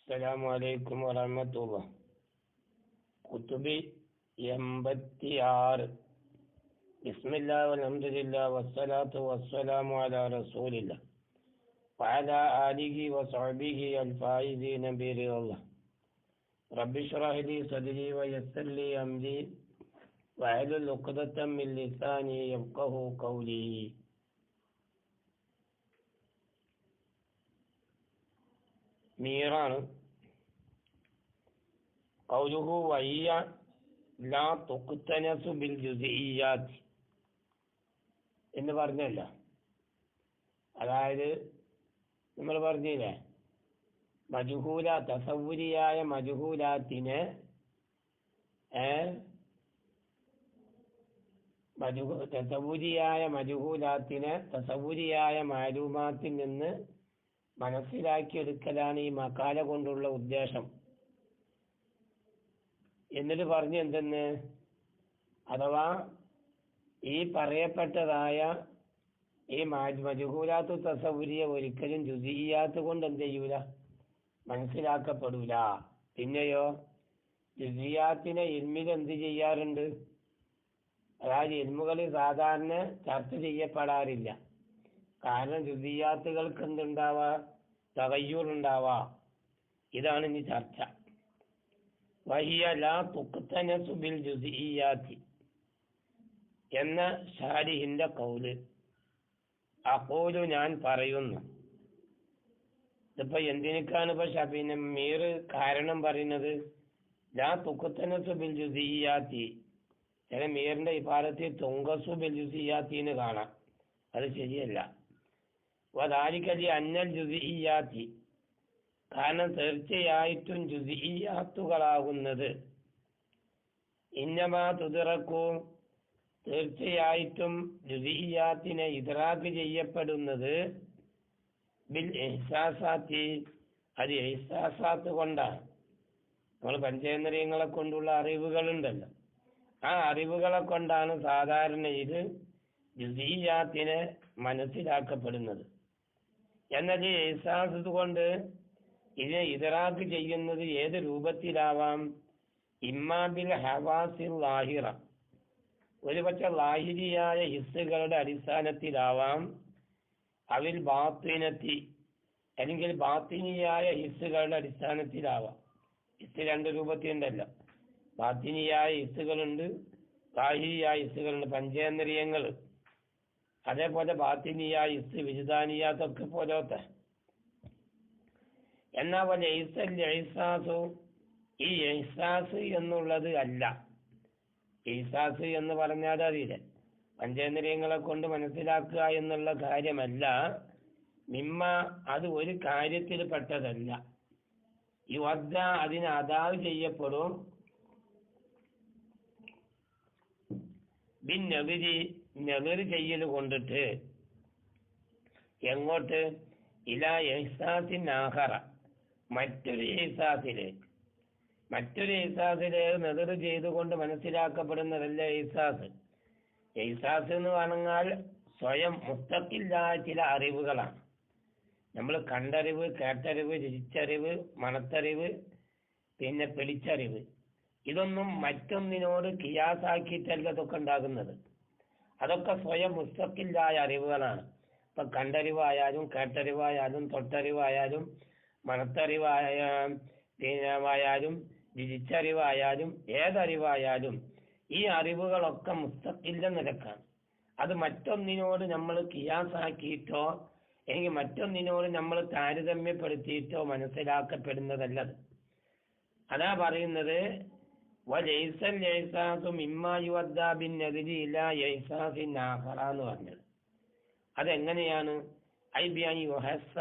السلام عليكم ورحمة الله. കുത്തുബി 86. ബിസ്മില്ലാ വൽഹംദുലില്ലാ വസ്സലാത്തു വസ്സലാമു അലാ റസൂലില്ലാ വഅലാ ആലിഹി വസഹ്ബിഹി അൽഫായിസീന ബിറില്ലാഹ്. റബ്ബി ഇശ്റഹ് ലി സദ്രി വയസ്സിർ ലി അംരി വഹ്ലുൽ ഉഖ്ദതം മിൻ ലിസാനി യഫ്ഖഹു ഖൗലി. മീറാണ് ഖൗലുഹു വഹിയ ലാ തുഖ്തനസു ബിൽ ജുസിയ്യാത്ത് എന്ന് പറഞ്ഞല്ല. അതായത് നമ്മൾ പറഞ്ഞില്ലേ, മജ്ഹൂല തസവ്വുരിയായ മജ്ഹൂലാത്തിനെ തസവ്വുരിയായ മാലൂമാത്തിൽ നിന്ന് മനസ്സിലാക്കിയെടുക്കലാണ് ഈ മക്കാല കൊണ്ടുള്ള ഉദ്ദേശം. എന്നിട്ട് പറഞ്ഞു എന്തെന്ന്, അഥവാ ഈ പറയപ്പെട്ടതായ ഈ മജ്ഹൂലാത്തു തസവ്വുരിയെ ഒരിക്കലും ജുസിയ്യാത്ത് കൊണ്ട് എന്ത് ചെയ്യൂല, മനസ്സിലാക്കപ്പെടൂല. പിന്നെയോ ജുസിയ്യാത്തിനെ ഇൽമിൽ എന്ത് ചെയ്യാറുണ്ട്, അതായത് ഇൽമുകളിൽ സാധാരണ ചർച്ച ചെയ്യപ്പെടാറില്ല. കാരണം ജുസിയ്യാത്തുകൾക്ക് എന്തുണ്ടാവാ, തഗയ്യുറുണ്ടാവാ. ഇതാണ് ഇനി ചർച്ച. വഹിയ ലാ തുഖ്തനസു ബിൽ ജുസിയ്യാത്തി എന്ന ശാരിഹിന്റെ ഖൗല്. അഖൂലു ഞാൻ പറയുന്നു. ഇതിപ്പോ എന്തിനേക്കാണ് പിന്നെ മീർ കാരണം പറയുന്നത്, ലാ തുഖ്തനസു ബിൽ ജുസിയ്യാത്തി. ചില മീറിന്റെ ഇബാറത്തിൽ തുങ്കസു ബിൽ ജുസിയ്യാത്തിന്ന് കാണാം. അത് ശരിയല്ല. വദാലിക ലി അന്നൽ ജുസിയ്യാത്തി, കാരണം തീർച്ചയായിട്ടും ജുസിയ്യാത്തുകളാകുന്നത് ഇന്നമാ തുദ്റക്കു, തീർച്ചയായിട്ടും ജുസിയ്യാത്തിനെ ഇദ്റാക്ക് ചെയ്യപ്പെടുന്നത് ബിൽ ഇഹ്സാസാത്തി, അത് ഇഹ്സാസാത്ത് കൊണ്ടാണ്. നമ്മൾ പഞ്ചേന്ദ്രിയങ്ങളെ കൊണ്ടുള്ള അറിവുകളുണ്ടല്ലോ, ആ അറിവുകളെ കൊണ്ടാണ് സാധാരണ ഇത് ജുസിയ്യാത്തിനെ മനസ്സിലാക്കപ്പെടുന്നത്. എന്നാൽ ഈ ഇഹ്സാസ് കൊണ്ട് ഇതിനെ ഇദ്റാക്ക് ചെയ്യുന്നത് ഏത് രൂപത്തിലാവാം, ഇമ്മാ ബിൽ ഹവാസിൽ ലാഹിറ, ഒരുപക്ഷെ ലാഹിരിയായ ഹിസ്സുകളുടെ അടിസ്ഥാനത്തിലാവാം, അവിൽ ബാത്തിനത്തി, അല്ലെങ്കിൽ ബാത്തിനിയായ ഹിസ്സുകളുടെ അടിസ്ഥാനത്തിലാവാം. ഹിസ് രണ്ട് രൂപത്തിലുണ്ടല്ലോ, ബാത്തിനിയായ ഹിസ്സുകളുണ്ട്, ലാഹിരിയായ ഹിസ്സുകളുണ്ട്, പഞ്ചേന്ദ്രിയങ്ങൾ. അതേപോലെ ബാത്തിനിയായ ഹിസ്, വിജുദാനിയാത്തൊക്കെ പോലത്തെ. എന്നാ പോലെ ഇഹ്സാസു, ഈ ഇഹ്സാസ് എന്നുള്ളത് അല്ല. ഇഹ്സാസ് എന്ന് പറഞ്ഞാൽ അറിയില്ലേ, പഞ്ചേന്ദ്രിയങ്ങളെ കൊണ്ട് മനസ്സിലാക്കുക എന്നുള്ള കാര്യമല്ല. മിമ്മ, അത് ഒരു കാര്യത്തിൽ പെട്ടതല്ല. ഈ വദ്ദ, അതിന് അദാവ് ചെയ്യപ്പെടും. ബിൻ നബിരി, നബിർ ചെയ്യൽ കൊണ്ടിട്ട്. എങ്ങോട്ട്? ഇലാ ഇഹ്സാസിൻ ആഖറ, മറ്റൊരു ഇഹ്സാസിലേക്ക്. മറ്റൊരു ഇഹ്സാസിലേക്ക് നദർ ചെയ്തുകൊണ്ട് മനസ്സിലാക്കപ്പെടുന്നതല്ല ഇഹ്സാസ്. ഇഹ്സാസ് എന്ന് പറഞ്ഞാൽ സ്വയം മുസ്തഖില്ലായ ചില അറിവുകളാണ്. നമ്മൾ കണ്ടറിവ്, കേട്ടറിവ്, രുചിച്ചറിവ്, മണത്തറിവ്, പിന്നെ പിടിച്ചറിവ്, ഇതൊന്നും മറ്റൊന്നിനോട് കിയാസാക്കിയിട്ടല്ല ഇതൊക്കെ ഉണ്ടാകുന്നത്. അതൊക്കെ സ്വയം മുസ്തഖില്ലായ അറിവുകളാണ്. ഇപ്പൊ കണ്ടറിവായാലും കേട്ടറിവായാലും തൊട്ടറിവായാലും മണത്തറിവായാലും രുചിച്ചറിവായാലും ഏതറിവായാലും ഈ അറിവുകളൊക്കെ മുസ്തഖില്ല നിലക്കാണ്. അത് മറ്റൊന്നിനോട് നമ്മൾ കിയാസാക്കിയിട്ടോ അല്ലെങ്കിൽ മറ്റൊന്നിനോട് നമ്മൾ താരതമ്യപ്പെടുത്തിയിട്ടോ മനസ്സിലാക്കപ്പെടുന്നതല്ലത്. അതാ പറയുന്നത് വലൈസൽ ഇഹ്സാസു മിമ്മാ യുവദ്ദാ ബിൻ നദിരി ഇലാ ഇഹ്സാസിൻ ആഖറ എന്ന് പറഞ്ഞത്. അതെങ്ങനെയാണ്? ഐ ബിഅൻ യുഹസ്സ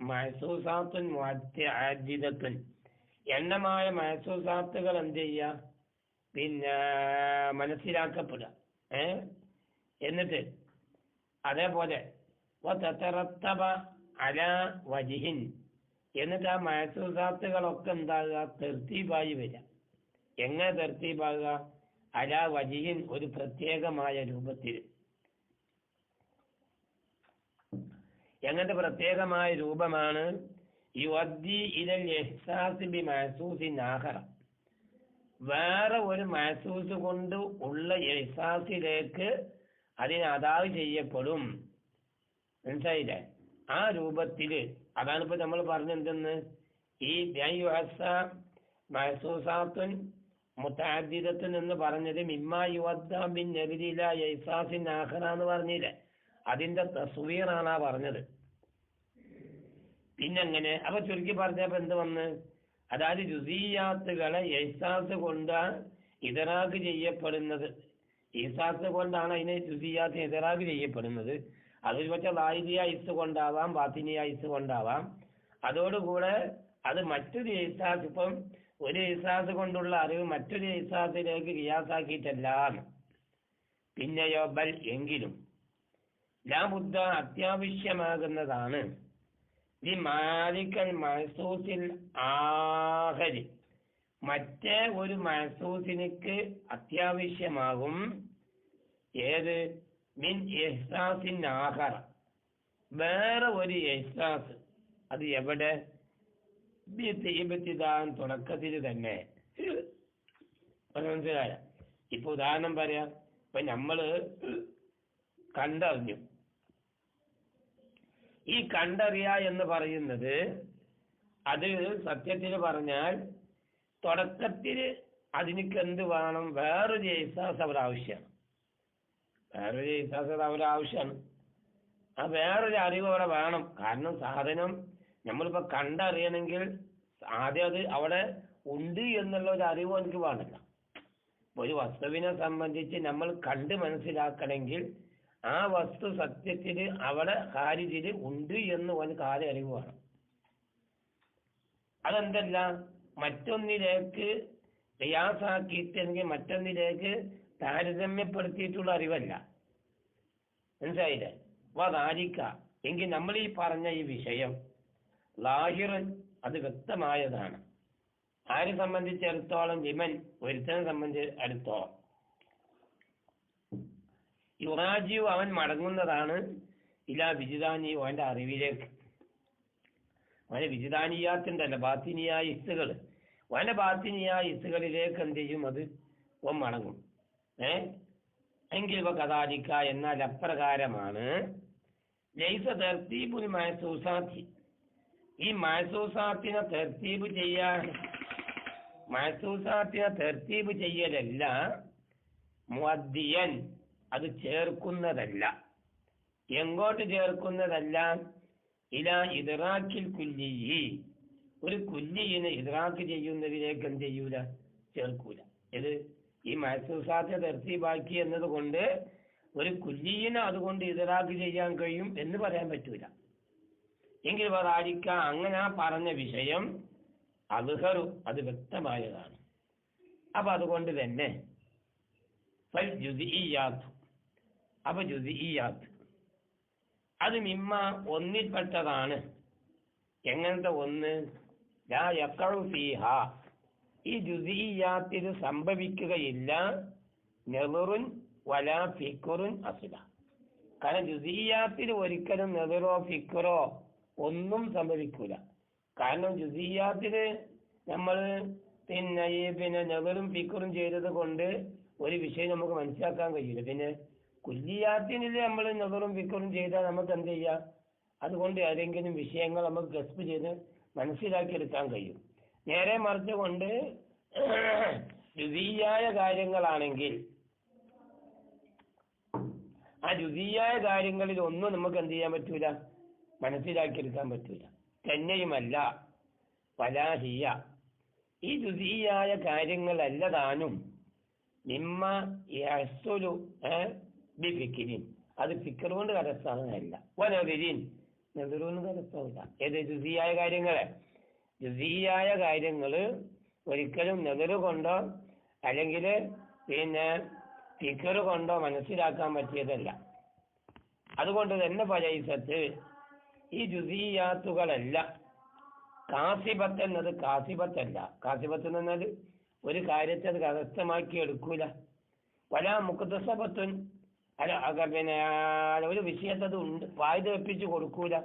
മഹ്സൂസാത്തുൻ മുതഅദ്ദിദത്തുൻ, എണ്ണമായ മഹ്സൂസാത്തുകൾ എന്ത് ചെയ്യുക, പിന്നെ മനസ്സിലാക്കപ്പെടുക. എന്നിട്ട് അതേപോലെ വതതറത്തബ അലാ വജ്ഹിൻ, എന്നിട്ട് ആ മഹ്സൂസാത്തുകളൊക്കെ എന്താകുക, തർത്തീബായി വരിക. എങ്ങനെ തർത്തീബാകുക? അലാ വജ്ഹിൻ, ഒരു പ്രത്യേകമായ രൂപത്തിൽ. എങ്ങനത്തെ പ്രത്യേകമായ രൂപമാണ് യുവദ്ദി ഇലൽ ഇഹ്സാസ് ബി മഹ്സൂസിൻ ആഖറ, വേറെ ഒരു മഹ്സൂസ് കൊണ്ട് ഉള്ള ഇഹ്സാസിലേക്ക് അതിന് അതാവ് ചെയ്യപ്പെടും. മനസ്സിലായില്ലേ? ആ രൂപത്തില് അതാണ് ഇപ്പൊ നമ്മൾ പറഞ്ഞെന്തെന്ന്, ഈ മഹ്സൂസാത്തുൻ മുതഅദ്ദിദത്തുൻ എന്ന് പറഞ്ഞത് മിമ്മാ യുവദ്ദ ബിൻ നബില ഇഹ്സാസിൻ ആഖറ എന്ന് പറഞ്ഞില്ലേ, അതിന്റെ തസ്വീറാണ് ആ പറഞ്ഞത്. പിന്നെങ്ങനെ അപ്പൊ ചുരുക്കി പറഞ്ഞപ്പോ എന്ത് വന്ന്, അതായത് ജുസിയാത്തുകളെ ഇഹ്സാസ് കൊണ്ട് ഇദറാഖ് ചെയ്യപ്പെടുന്നത്, ഇഹ്സാസ് കൊണ്ടാണ് അതിനെ ജുസിയാത്ത് ഇദറാഖ് ചെയ്യപ്പെടുന്നത്. അത് പക്ഷെ ലാഹിദിയ ഇസ് കൊണ്ടാവാം, ബാത്തിനിയ ഇസ് കൊണ്ടാവാം. അതോടുകൂടെ അത് മറ്റൊരു ഇഹ്സാസ്, ഇപ്പം ഒരു ഇഹ്സാസ് കൊണ്ടുള്ള അറിവ് മറ്റൊരു ഇഹ്സാസിലേക്ക് ഖിയാസാക്കിയിട്ടല്ല. പിന്നെയോ ബൽ എങ്കിലും ലാബുദ്ധ അത്യാവശ്യമാകുന്നതാണ് ഈ മാലിക്കൽ മഹ്സൂസിൽ ആഖരി, മറ്റേ ഒരു മഹ്സൂസിനിക്ക് അത്യാവശ്യമാകും. ഏത്? മിൻ ഇഹ്സാസിൻ ആഖറ, വേറെ ഒരു ഇഹ്സാസ്. അത് എവിടെ? തുടക്കത്തിൽ തന്നെ. മനസ്സിലായ? ഇപ്പൊ ഉദാഹരണം പറയാം. ഇപ്പൊ നമ്മള് കണ്ടറിഞ്ഞു. ഈ കണ്ടറിയ എന്ന് പറയുന്നത് അത് സത്യത്തിൽ പറഞ്ഞാൽ തുടക്കത്തിൽ അതിനക്ക് എന്ത് വേണം? വേറൊരു ഇഹ്സാസ് അവർ ആവശ്യമാണ്. വേറൊരു ഇഹ്സാസ് അവർ ആവശ്യമാണ്. ആ വേറൊരു അറിവ് അവിടെ വേണം. കാരണം സാധനം നമ്മളിപ്പോ കണ്ടറിയണമെങ്കിൽ ആദ്യം അത് അവിടെ ഉണ്ട് എന്നുള്ള ഒരു അറിവ് എനിക്ക് വേണമല്ല. ഒരു വസ്തുവിനെ സംബന്ധിച്ച് നമ്മൾ കണ്ട് മനസ്സിലാക്കണമെങ്കിൽ ആ വസ്തു സത്യത്തിൽ അവിടെ ഖാരിജിൽ ഉണ്ട് എന്ന് ഒരു കാര്യം അറിവ് വേണം. അതെന്തല്ല മറ്റൊന്നിലേക്ക് ഖിയാസാക്കിയിട്ടെങ്കിൽ മറ്റൊന്നിലേക്ക് താരതമ്യപ്പെടുത്തിയിട്ടുള്ള അറിവല്ല. മനസ്സിലായില്ലേ? വാരിക്ക എങ്കിൽ നമ്മൾ ഈ പറഞ്ഞ ഈ വിഷയം ലാഹിറൻ, അത് വ്യക്തമായതാണ്. ആരെ സംബന്ധിച്ചിടത്തോളം? ലിമൻ, ഒരുത്തനെ സംബന്ധിച്ചിടത്തോളം. യുറാജിയു, അവൻ മടങ്ങുന്നതാണ്. ഇലാ വിജിദാനി, അവന്റെ അറിവിലേക്ക്. അവന്റെ വിജിദാനിയാത്തുണ്ടല്ലോ, ബാത്തിനിയായ ഇസ്സുകൾ, അവന്റെ ബാത്തിനിയായ ഇസ്സുകളിലേക്ക് എന്ത് ചെയ്യും? അത് ഓൻ മടങ്ങും. എങ്കിൽ കഥാലിക്ക, എന്നാൽ അപ്രകാരമാണ്. ലൈസ തർത്തീബുൽ മഹ്സൂസാത്തി, ഈ മഹ്സൂസാത്തിനെ തർത്തീബ് ചെയ്യാൻ, മഹ്സൂസാത്തിനെ തർത്തീബ് ചെയ്യലല്ല, മുഅദ്ദിയൻ, അത് ചേർക്കുന്നതല്ല. എങ്ങോട്ട് ചേർക്കുന്നതല്ല? ഇലാ ഇദ്റാക്കിൽ കുല്ലിയി, ഒരു കുല്ലിയിനെ ഇദ്റാക്ക് ചെയ്യുന്നതിലേക്ക് എന്ത് ചെയ്യൂല? ചേർക്കൂല. ഇത് ഈ മഹ്സൂസാത്തെ തർത്തീബാക്കി എന്നത് കൊണ്ട് ഒരു കുല്ലിയിനെ അതുകൊണ്ട് ഇദ്റാക്ക് ചെയ്യാൻ കഴിയും എന്ന് പറയാൻ പറ്റൂല. എങ്കിൽ വറാലിക്ക, അങ്ങനെ പറഞ്ഞ വിഷയം അദ്ഹറു, അത് വ്യക്തമായതാണ്. അപ്പൊ അതുകൊണ്ട് തന്നെ ഫൽ ജുസിഇയ്യാത്ത്, അപ്പൊ ജുസിഇയ്യാത്ത് അത് മിമ്മ ഒന്നിൽപ്പെട്ടതാണ്. എങ്ങനത്തെ ഒന്ന്? ലാ യഖഉ ഫീഹാ, ഈ ജുസിഇയ്യാത്തിൽ സംഭവിക്കുകയില്ല നദറുൻ വലാ ഫിക്റുൻ അസ്ല. കാരണം ജുസിഇയ്യാത്തിൽ ഒരിക്കലും നദറോ ഫിക്റോ ഒന്നും സംഭവിക്കൂല. കാരണം ജുസിഇയ്യാത്തില് നമ്മൾ പിന്നെ നദറും ഫിക്റും ചെയ്തത് കൊണ്ട് ഒരു വിഷയം നമുക്ക് മനസ്സിലാക്കാൻ കഴിയില്ല. പിന്നെ കുല്ലിയാത്തിനില് നമ്മൾ നദറും ഫിക്റും ചെയ്താൽ നമുക്ക് എന്ത് ചെയ്യാം? അതുകൊണ്ട് ഏതെങ്കിലും വിഷയങ്ങൾ നമുക്ക് ഗസ്പ് ചെയ്ത് മനസ്സിലാക്കിയെടുക്കാൻ കഴിയും. നേരെ മറിച്ച് കൊണ്ട് ജുസിയായ കാര്യങ്ങളാണെങ്കിൽ ആ ജുസിയായ കാര്യങ്ങളിൽ ഒന്നും നമുക്ക് എന്ത് ചെയ്യാൻ പറ്റൂല? മനസ്സിലാക്കിയെടുക്കാൻ പറ്റൂല. തന്നെയുമല്ല വലാഹിയ, ഈ ജുസിയായ കാര്യങ്ങളല്ല താനും നിമ്മ യഹ്സുലു ബിഫിക്രിൻ, അത് ഫിക്ർ കൊണ്ട് കരസ്ഥാനമല്ല. വനദിരിൻ, നെതിറൊന്നും കരസ്ഥാനില്ല. ഏത്? ജുസിയായ കാര്യങ്ങള്. ജുസിയായ കാര്യങ്ങള് ഒരിക്കലും നെതിറ് കൊണ്ടോ അല്ലെങ്കിൽ പിന്നെ ഫിക്ർ കൊണ്ടോ മനസ്സിലാക്കാൻ പറ്റിയതല്ല. അതുകൊണ്ട് തന്നെ ഫലൈസത്ത്, ഈ ജുസിയാത്തുകളല്ല കാസിബത്ത് എന്നത് കാസിബത്തല്ല. കാസിബത്ത് എന്ന് പറഞ്ഞാൽ ഒരു കാര്യത്തെ അത് കരസ്ഥമാക്കി എടുക്കൂല. പല മുഖത്തസബത്തുൻ, അല്ല പിന്നെ ഒരു വിഷയത്തെ അത് ഉണ്ട് ഫായ്ദ വെപ്പിച്ച് കൊടുക്കൂല.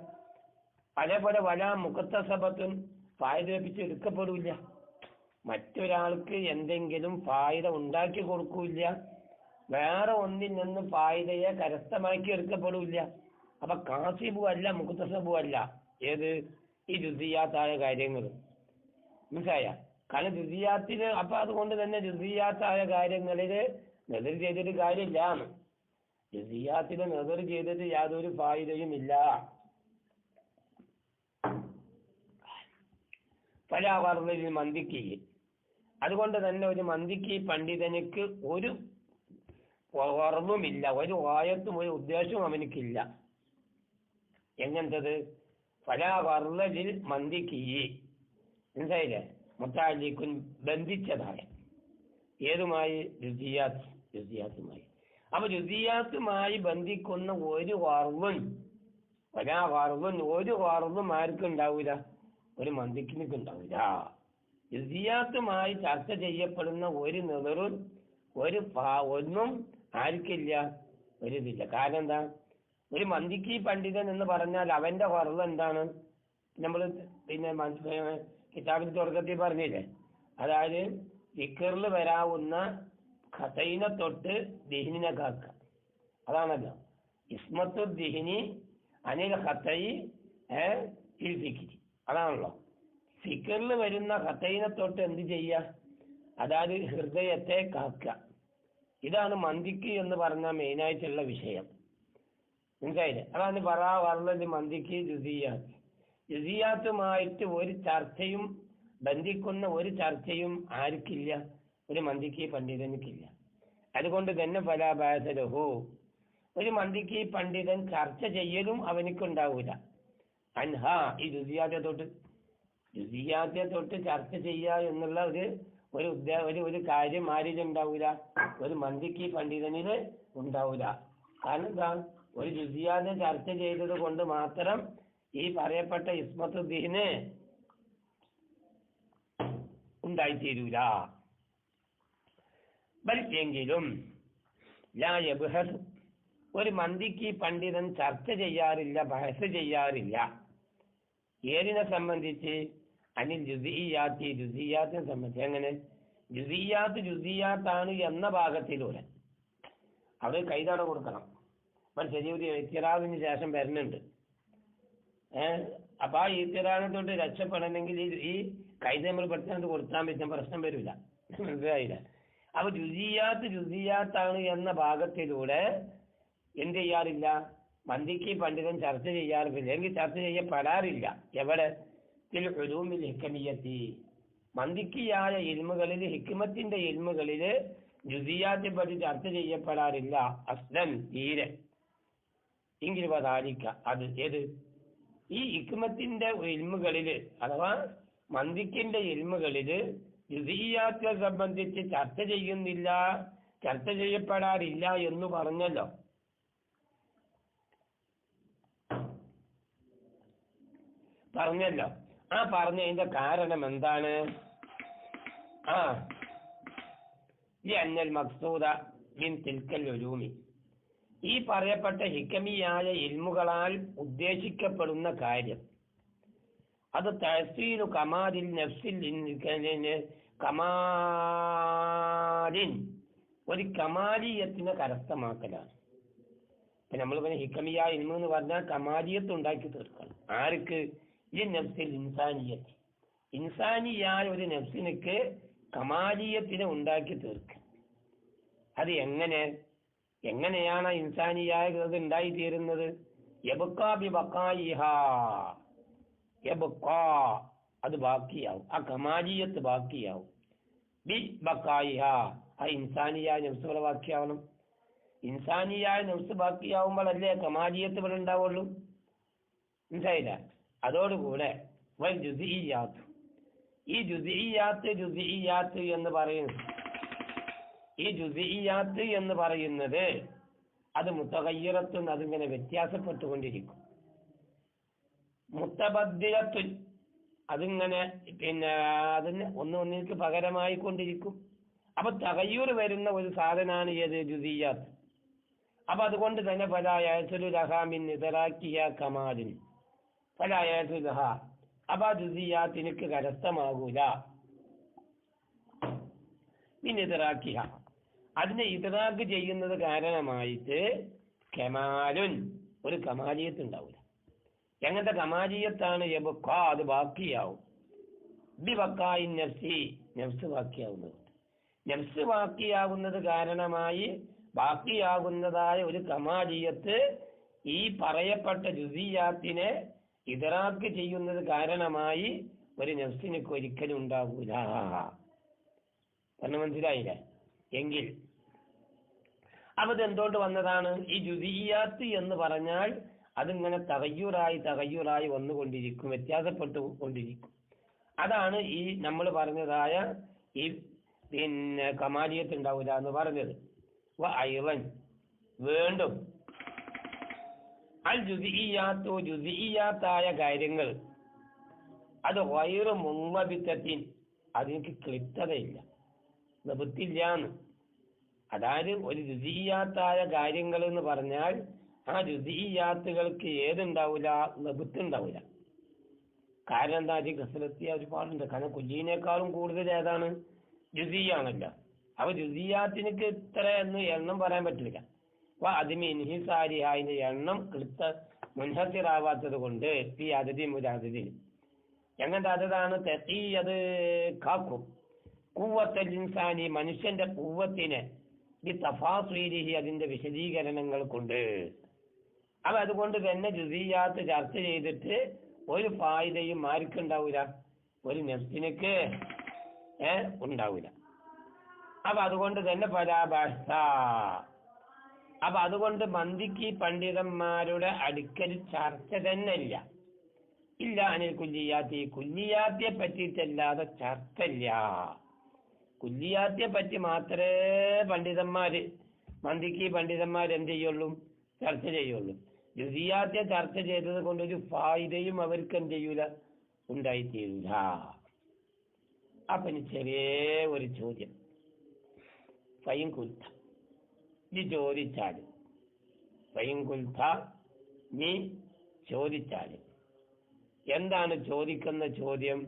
അതേപോലെ വല മുഖത്തസബത്തും ഫായിദ ലഭിച്ച് എടുക്കപ്പെടില്ല. മറ്റൊരാൾക്ക് എന്തെങ്കിലും ഫായിദ ഉണ്ടാക്കി കൊടുക്കൂല്ല, വേറെ ഒന്നിൽ നിന്ന് ഫായിദയെ കരസ്ഥമാക്കി എടുക്കപ്പെടില്ല. അപ്പൊ കാസിബും അല്ല മുഖത്തസബും അല്ല ഏത് ഈ ജുസിയാത്തായ കാര്യങ്ങൾ. മനസ്സിലായ? കാരണം ജുസിയാത്തിന് അപ്പൊ അതുകൊണ്ട് തന്നെ ജുസിയാത്തായ കാര്യങ്ങളില് നെതിർ ചെയ്തിട്ട് കാര്യമില്ല. ജുസിയാത്തിന് നെതിർ ചെയ്തിട്ട് യാതൊരു ഫായിദയും ഇല്ല. പല വർണ്ണയിൽ മന്ദിക്ക്, അതുകൊണ്ട് തന്നെ ഒരു മന്ദിക്ക് പണ്ഡിതനിക്ക് ഒരു കുറവുമില്ല, ഒരു ആയത്തും ഒരു ഉദ്ദേശവും അവനിക്കില്ല. എങ്ങനത്തത്? പല വർണ്ണയിൽ മന്ദിക്ക് മനസ്സിലായില്ലേ? മുത്താലിക്കുൻ ബന്ധിച്ചതായ ഏതുമായി? ജുസിയാത്തുമായി. അപ്പൊ ജുസിയാത്തുമായി ബന്ധിക്കുന്ന ഒരു വർവും ഒരു വർവും ആർക്കും ഉണ്ടാവില്ല, ഒരു മന്ദിക്കിനൊക്കെ ഉണ്ടാവില്ല. ജുസിയാത്തുമായി ചർച്ച ചെയ്യപ്പെടുന്ന ഒരു നെതറും ഒന്നും ആർക്കില്ല, ഒരിതില്ല. കാരണം എന്താ? ഒരു മന്ദിക്ക് പണ്ഡിതൻ എന്ന് പറഞ്ഞാൽ അവന്റെ വർവ് എന്താണ്? നമ്മൾ പിന്നെ കിതാബിൽ തുടക്കത്തിൽ പറഞ്ഞില്ലേ? അതായത് ദിക്റിൽ വരാവുന്ന ഖതയിനെ തൊട്ട് ദിഹിനിനെ കാക്ക. അതാണല്ലോ ഇസ്മത്തു ദിഹിനി അനിൽ ഖതയി ഇൽ ഫിക്രി. അതാണല്ലോ ഫിക്റിൽ വരുന്ന ഖതയിനെ തൊട്ട് എന്ത് ചെയ്യുക? അതായത് ഹൃദയത്തെ കാക്ക. ഇതാണ് മന്ദിക്ക് എന്ന് പറഞ്ഞ മെയിനായിട്ടുള്ള വിഷയം. മനസ്സിലായില്ലേ? അതാണ് പറഞ്ഞത് മന്ദിക്ക് ജുസിയാത്തുമായിട്ട് ഒരു ചർച്ചയും ബന്ധിക്കുന്ന ഒരു ചർച്ചയും ആർക്കില്ല, ഒരു മന്ദിക്ക് പണ്ഡിതനിക്കില്ല. അതുകൊണ്ട് തന്നെ ഫലാബാസലഹു, ഒരു മന്ദിക്ക് പണ്ഡിതൻ ചർച്ച ചെയ്യലും അവനിക്കുണ്ടാവൂല. അൻഹ, ഈ ജുസിയാത്തെ തൊട്ട് ചർച്ച ചെയ്യുക എന്നുള്ള ഒരു കാര്യം ആരിലുണ്ടാവൂല, ഒരു മന്ദിക്ക് പണ്ഡിതനില് ഉണ്ടാവൂല. കാരണം എന്താ? ഒരു ജുസിയാത്തെ ചർച്ച ചെയ്തത് കൊണ്ട് മാത്രം ഈ പറയപ്പെട്ട ഇസ്മത്തുദ്ദീന് ഉണ്ടായിത്തീരൂല. എങ്കിലും ഒരു മന്ദിക്ക് പണ്ഡിതൻ ചർച്ച ചെയ്യാറില്ല, ബഹസ് ചെയ്യാറില്ല. ഏതിനെ സംബന്ധിച്ച്? അനിൽ ജുസിയാത്തിനെ സംബന്ധിച്ച്. എങ്ങനെ? ജുസിയാത്താണ് എന്ന ഭാഗത്തിലൂടെ അവിടെ കൈതട കൊടുക്കണം. അപ്പൊ ചെറിയൊരു ഇത്തിറാവിന് ശേഷം വരുന്നുണ്ട്. അപ്പൊ ആ ഇത്തിറാവിനെ തൊട്ട് രക്ഷപ്പെടണമെങ്കിൽ ഈ കൈത നമ്മൾ പെട്ടെന്ന് കൊടുത്താൻ പറ്റുന്ന പ്രശ്നം വരില്ല. മനസ്സിലായില്ല? അപ്പൊ ജുസിയാത്താണ് എന്ന ഭാഗത്തിലൂടെ എന്ത് ചെയ്യാറില്ല? മന്ദിക്ക് പണ്ഡിതൻ ചർച്ച ചെയ്യാറില്ല, അല്ലെങ്കിൽ ചർച്ച ചെയ്യപ്പെടാറില്ല. എവിടെ? ഉലൂമിൽ ഹിക്കമിയത്തി, മന്ദിക്കിയായ ഇൽമുകളിൽ, ഹിക്മത്തിന്റെ ഇൽമുകളില് ജുസിയാത്തെ പറ്റി ചർച്ച ചെയ്യപ്പെടാറില്ല അസ്ലൻ, തീരെ. എങ്കിൽ വദാലിക, അത് ഏത്? ഈ ഹിക്മത്തിന്റെ ഇൽമുകളില് അഥവാ മന്ദിക്കിന്റെ ഇൽമുകളില് ജുസിയാത്തെ സംബന്ധിച്ച് ചർച്ച ചെയ്യുന്നില്ല, ചർച്ച ചെയ്യപ്പെടാറില്ല എന്ന് പറഞ്ഞല്ലോ. ആ പറഞ്ഞതിന്റെ കാരണം എന്താണ്? മഖ്സൂദ മിൻ തിൽക്കൽ ഉലൂമി, ഈ പറയപ്പെട്ട ഹിക്കമിയായ ഇൽമുകളാൽ ഉദ്ദേശിക്കപ്പെടുന്ന കാര്യം അത് തഹ്സീലു കമാലിൽ നഫ്സിൽ കമാലിൻ, ഒരു കമാലിയത്തിനെ കരസ്ഥമാക്കലാണ്. ഇപ്പൊ നമ്മൾ പറഞ്ഞ ഹിക്കമിയായ ഇൽമു എന്ന് പറഞ്ഞാൽ കമാലിയത്ത് ഉണ്ടാക്കി തീർക്കണം. ആർക്ക്? ഈ നഫ്സിൽ ഇൻസാനിയത്ത്, ഇൻസാനിയായ ഒരു നഫ്സിനക്ക് കമാലിയത്തിനെ ഉണ്ടാക്കി തീർക്കുക. അത് എങ്ങനെയാണ് ഇൻസാനിയായ അത് ഉണ്ടായിത്തീരുന്നത്? അത് ബാക്കിയാവും, ആ കമാലിയത്ത് ബാക്കിയാവും. ബി ബക്കായിഹ, ആ ഇൻസാനിയായ നഫ്സുകളെ ബാക്കിയാവണം. ഇൻസാനിയായ നഫ്സ് ബാക്കിയാവുമ്പോഴല്ലേ കമാലിയത്ത് ഇവിടെ ഉണ്ടാവുള്ളൂ. മനസ്സിലായില്ല? അതോടുകൂടെ ഈ ജുസിഇയാത്ത് എന്ന് പറയുന്നത് അത് മുത്തഗയ്യിറത്തുൻ, അതിങ്ങനെ വ്യത്യാസപ്പെട്ടുകൊണ്ടിരിക്കും. മുത്തബദ്ദിലത്തുൻ, അതിങ്ങനെ അതിന് ഒന്നിനൊന്നിലേക്ക് പകരമായി കൊണ്ടിരിക്കും. അപ്പൊ തഗയ്യുർ വരുന്ന ഒരു സാധനമാണ് ഏത്? ജുസിഇയാത്ത്. അപ്പൊ അതുകൊണ്ട് തന്നെ പല യസലു ലഹാമിൻ ഇദറാക്കിയ കമാലിൻ ഫലായതുഹ, അപ്പൊ ആ ജുസിയാത്തിനക്ക് കരസ്ഥമാകൂല. ഇദ്റാക്കിഹ, അതിനെ ഇദ്റാക്ക് ചെയ്യുന്നത് കാരണമായിട്ട് കമാലുൻ, ഒരു കമാലിയത്ത് ഉണ്ടാവില്ല. എങ്ങനത്തെ കമാലിയത്താണ്? യബ്ഖാ, അത് ബാക്കിയാവും. ബിബഖാഇ നഫ്സി, നഫ്സ് ബാക്കിയാവുന്നത്. നഫ്സ് ബാക്കിയാകുന്നത് കാരണമായി ബാക്കിയാകുന്നതായ ഒരു കമാലിയത്ത് ഈ പറയപ്പെട്ട ജുസിയാത്തിനെ ഇദ്റാക്ക് ചെയ്യുന്നത് കാരണമായി ഒരു നഫ്സിനക്ക് ഒരിക്കലും ഉണ്ടാകൂല. മനസ്സിലായില്ലേ? എങ്കിൽ അപ്പൊ ഇതെന്തുകൊണ്ട് വന്നതാണ്? ഈ ജുസിയാത്ത് എന്ന് പറഞ്ഞാൽ അതിങ്ങനെ തകയ്യുറായി വന്നുകൊണ്ടിരിക്കും, വ്യത്യാസപ്പെട്ടു കൊണ്ടിരിക്കും. അതാണ് ഈ നമ്മൾ പറഞ്ഞതായ ഈ പിന്നെ കമാലിയത്ത് ഉണ്ടാവില്ല എന്ന് പറഞ്ഞത്. അയ്വൻ, വീണ്ടും അൽ ജുസിയാത്തോ, ജുസിയാത്തായ കാര്യങ്ങൾ അത് വൈറു മുൻവബിത്തത്തിൻ, അതിനക്ക് ക്ലിപ്തതയില്ല, നിവൃത്തില്ലാന്ന്. അതായത് ഒരു ജുസിയാത്തായ കാര്യങ്ങൾ എന്ന് പറഞ്ഞാൽ ആ ജുസിയാത്തുകൾക്ക് ഏതുണ്ടാവില്ല? നിവൃത്തുണ്ടാവില്ല. കാരണം എന്താ? അത് കസരത്തിയ ഒരുപാടുണ്ട്. കാരണം കുല്ലിനേക്കാളും കൂടുതൽ ഏതാണ്? ജുസിയാണല്ലോ. അപ്പൊ ജുസിയാത്തിനക്ക് ഇത്ര എന്ന് എണ്ണം പറയാൻ പറ്റില്ല. അപ്പൊ അതിന് ഇൻഹിസാരിഹ, അതിന്റെ എണ്ണം മുൻഹത്തിറാവാത്തത് കൊണ്ട് ഈ അതിഥി മുരാതിഥി എങ്ങനത്തെ അതതാണ്? തെത്തി, അത് കാക്കും. കൂവത്തൽ ഇൻസാനി, മനുഷ്യന്റെ കൂവത്തിനെ ഈ തഫാസീലിഹി, അതിന്റെ വിശദീകരണങ്ങൾ കൊണ്ട്. അപ്പൊ അതുകൊണ്ട് തന്നെ ജുസിയാത്ത് ചർച്ച ചെയ്തിട്ട് ഒരു ഫായിദയും ആർക്കുണ്ടാവൂല? ഒരു നഫ്സിനക്ക് ഉണ്ടാവൂല. അപ്പൊ അതുകൊണ്ട് തന്നെ പരാഭാഷ. അപ്പൊ അതുകൊണ്ട് മന്ദിക്ക് പണ്ഡിതന്മാരുടെ അടുക്കൽ ചർച്ച തന്നെ ഇല്ല അനിൽ കുല്ലിയാത്തി, കുല്ലിയാത്തിയെ പറ്റിയിട്ടല്ലാതെ ചർച്ച ഇല്ല. കുല്ലിയാത്തിയെ പറ്റി മാത്രമേ മന്ദിക്ക് പണ്ഡിതന്മാർ എന്ത് ചെയ്യുള്ളൂ? ചർച്ച ചെയ്യുള്ളൂ. ജുസിയാത്തിയെ ചർച്ച ചെയ്തത് കൊണ്ടൊരു ഫായിദയും അവർക്ക് എന്ത് ചെയ്യൂല? ഉണ്ടായിത്തീരൂല. അപ്പൊ ഇനി ചെറിയ ഒരു ചോദ്യം. ഫൈൻ കുൽത്ത, നീ ചോദിച്ചാല്, ഫൈൻ കുൽത്ത, നീ ചോദിച്ചാല് എന്താണ് ചോദിക്കുന്ന ചോദ്യം?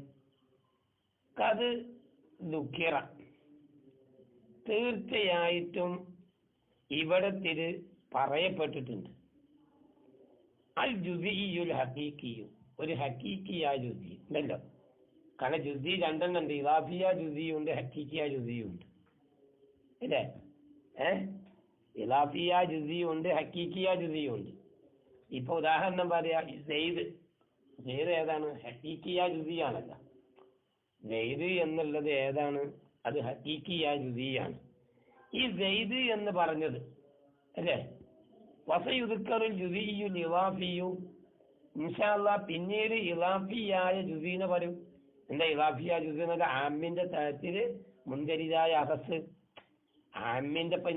അത് ദുഃഖിറ, തീർച്ചയായിട്ടും ഇവിടത്തില് പറയപ്പെട്ടിട്ടുണ്ട്. അൽ ജുസിയുൽ ഹഖീഖിയു, ഒരു ഹഖീഖിയായ ജുസി ഉണ്ടല്ലോ. കാരണം ജുസി രണ്ടെണ്ണം ഉണ്ട്, ഇളാഫിയ ജുസിയുണ്ട്, ഹഖീഖിയ ജുസിയുണ്ട്, അല്ലേ? ഇളാഫിയ ജുസിയുണ്ട്, ഹഖീഖിയ ജുസിയുണ്ട്. ഇപ്പൊ ഉദാഹരണം പറയാ, സെയ്ദ് ഏതാണ്? ഹഖീഖിയ ജുസിയാണല്ലോ. സെയ്ദ് എന്നുള്ളത് ഏതാണ്? അത് ഹഖീഖിയ ജുസിയാണ്. ഈ സെയ്ദ് എന്ന് പറഞ്ഞത്, അല്ലേ? വസയുദ്ക്കറുൽ ജുസിയുൽ ഇളാഫിയു, ഇൻഷാ അല്ലാഹ് പിന്നീട് ഇളാഫിയായ ജുസീനെ പറയും. എന്താ ഇളാഫിയ ജുസി എന്നൊക്കെ? ആമിന്റെ തരത്തില് മുൻകരിതായ അഹസ്, ആമിന്റെ ഇപ്പൊ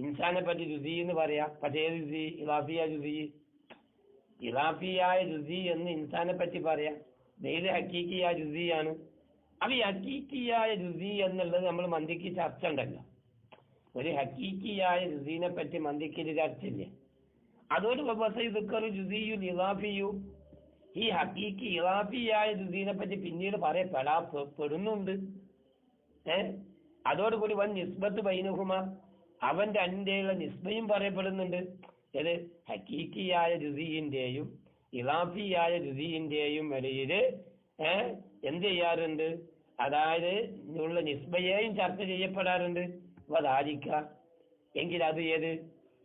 ഇൻസാനെ പറ്റി ജുസി എന്ന് പറയാ. പക്ഷേ ഏത് ജുസി? ഇളാഫിയ ജുസി. ഇളാഫിയായ ജുസി എന്ന് ഇൻസാനെ പറ്റി പറയാം. ഇത് ഹഖീഖിയ ജുസിയാണ്. അപ്പൊ ഈ ഹഖീഖിയായ ജുസി എന്നുള്ളത് നമ്മൾ മന്ദിക്ക് ചർച്ച ഉണ്ടല്ലോ. ഒരു ഹഖീഖിയായ ജുസീനെ പറ്റി മന്ദിക്ക് ചർച്ചയില്ലേ? അതോട് വസയുദ്ക്കറു ജുസിയുൽ ഇളാഫിയു, ഈ ഹഖീഖി ഇളാഫിയായ ജുസീനെ പറ്റി പിന്നീട് പറയപ്പെടാപ്പെടുന്നുണ്ട്. അതോടുകൂടി വൻ നിസ്ബത്ത് ബൈനഹുമ, അവന്റെ അന്റെയുള്ള നിസ്ബയും പറയപ്പെടുന്നുണ്ട്. ഏത്? ഹഖീഖിയായ ജുസിന്റെയും ഇളാഫിയായ ജുസിന്റെയും ഇടയില് എന്ത് ചെയ്യാറുണ്ട്? അതായത് ഉള്ള നിസ്ബയെയും ചർച്ച ചെയ്യപ്പെടാറുണ്ട്. വദാലിക, എങ്കിൽ അത് ഏത്?